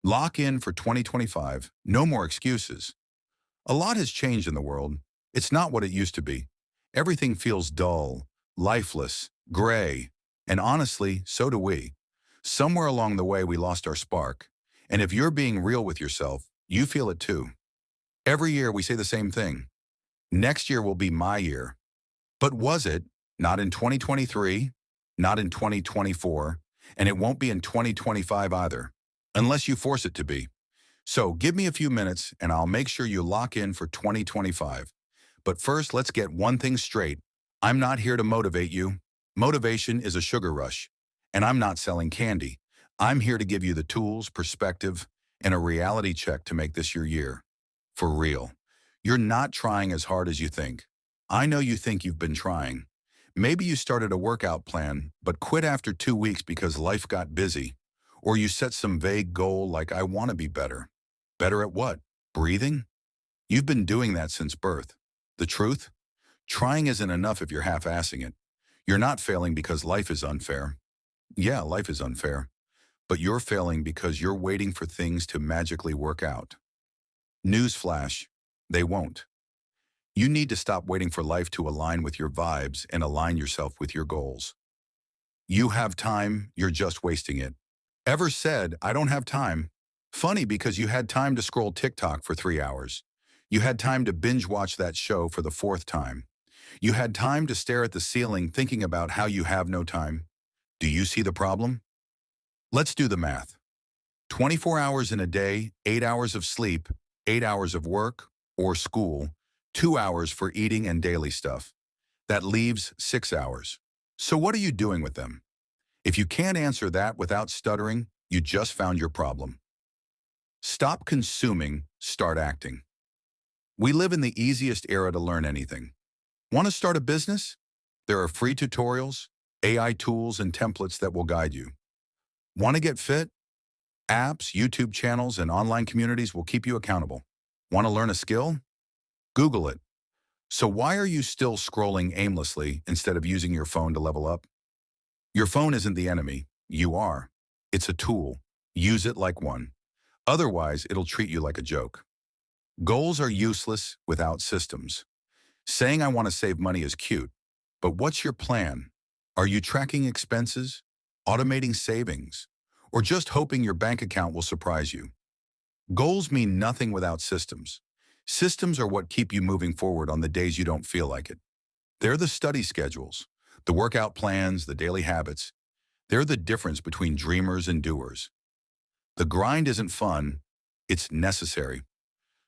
Lock in for 2025. No more excuses. A lot has changed in the world. It's not what it used to be. Everything feels dull, lifeless, gray, and honestly, so do we. Somewhere along the way, we lost our spark. And if you're being real with yourself, you feel it too. Every year, we say the same thing. Next year will be my year. But was it? Not in 2023, not in 2024, and it won't be in 2025 either, unless you force it to be. So give me a few minutes and I'll make sure you lock in for 2025. But first, let's get one thing straight. I'm not here to motivate you. Motivation is a sugar rush, and I'm not selling candy. I'm here to give you the tools, perspective, and a reality check to make this your year. For real. You're not trying as hard as you think. I know you think you've been trying. Maybe you started a workout plan, but quit after 2 weeks because life got busy. Or you set some vague goal like, I want to be better. Better at what? Breathing? You've been doing that since birth. The truth? Trying isn't enough if you're half-assing it. You're not failing because life is unfair. Yeah, life is unfair. But you're failing because you're waiting for things to magically work out. Newsflash, they won't. You need to stop waiting for life to align with your vibes and align yourself with your goals. You have time, you're just wasting it. Ever said, I don't have time? Funny because you had time to scroll TikTok for 3 hours. You had time to binge watch that show for the fourth time. You had time to stare at the ceiling thinking about how you have no time. Do you see the problem? Let's do the math. 24 hours in a day, 8 hours of sleep, 8 hours of work or school, 2 hours for eating and daily stuff. That leaves 6 hours. So what are you doing with them? If you can't answer that without stuttering, you just found your problem. Stop consuming, start acting. We live in the easiest era to learn anything. Want to start a business? There are free tutorials, AI tools, and templates that will guide you. Want to get fit? Apps, YouTube channels, and online communities will keep you accountable. Want to learn a skill? Google it. So why are you still scrolling aimlessly instead of using your phone to level up? Your phone isn't the enemy. You are. It's a tool. Use it like one. Otherwise, it'll treat you like a joke. Goals are useless without systems. Saying I want to save money is cute, but what's your plan? Are you tracking expenses, automating savings, or just hoping your bank account will surprise you? Goals mean nothing without systems. Systems are what keep you moving forward on the days you don't feel like it. They're the study schedules, the workout plans, the daily habits. They're the difference between dreamers and doers. The grind isn't fun, it's necessary.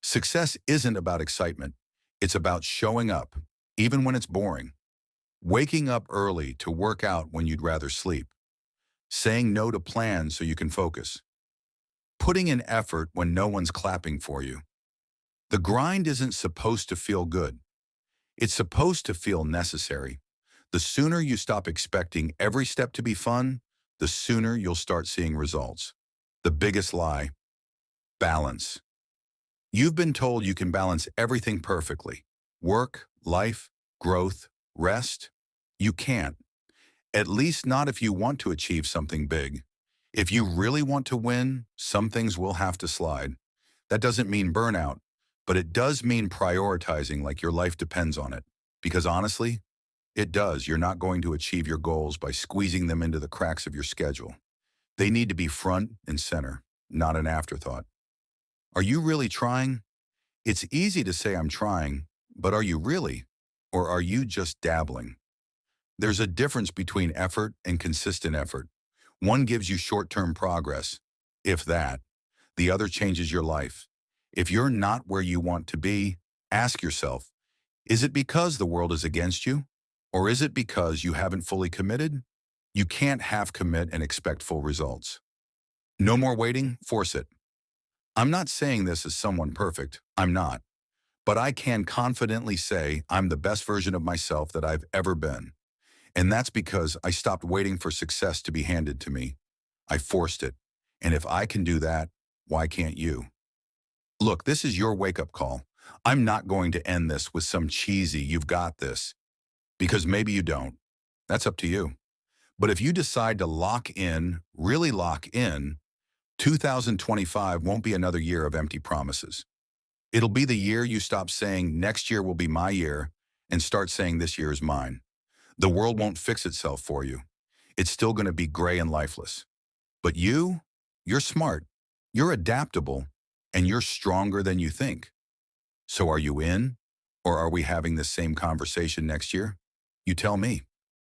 Success isn't about excitement. It's about showing up, even when it's boring. Waking up early to work out when you'd rather sleep. Saying no to plans so you can focus. Putting in effort when no one's clapping for you. The grind isn't supposed to feel good. It's supposed to feel necessary. The sooner you stop expecting every step to be fun, the sooner you'll start seeing results. The biggest lie: balance. You've been told you can balance everything perfectly. Work, life, growth, rest. You can't. At least not if you want to achieve something big. If you really want to win, some things will have to slide. That doesn't mean burnout, but it does mean prioritizing like your life depends on it. Because honestly, it does. You're not going to achieve your goals by squeezing them into the cracks of your schedule. They need to be front and center, not an afterthought. Are you really trying? It's easy to say I'm trying, but are you really? Or are you just dabbling? There's a difference between effort and consistent effort. One gives you short-term progress, if that. The other changes your life. If you're not where you want to be, ask yourself, is it because the world is against you? Or is it because you haven't fully committed? You can't half commit and expect full results. No more waiting, force it. I'm not saying this as someone perfect. I'm not. But I can confidently say I'm the best version of myself that I've ever been. And that's because I stopped waiting for success to be handed to me. I forced it. And if I can do that, why can't you? Look, this is your wake-up call. I'm not going to end this with some cheesy, you've got this, because maybe you don't. That's up to you. But if you decide to lock in, really lock in, 2025 won't be another year of empty promises. It'll be the year you stop saying next year will be my year and start saying this year is mine. The world won't fix itself for you. It's still going to be gray and lifeless. But you're smart, you're adaptable, and you're stronger than you think. So are you in, or are we having this same conversation next year? You tell me.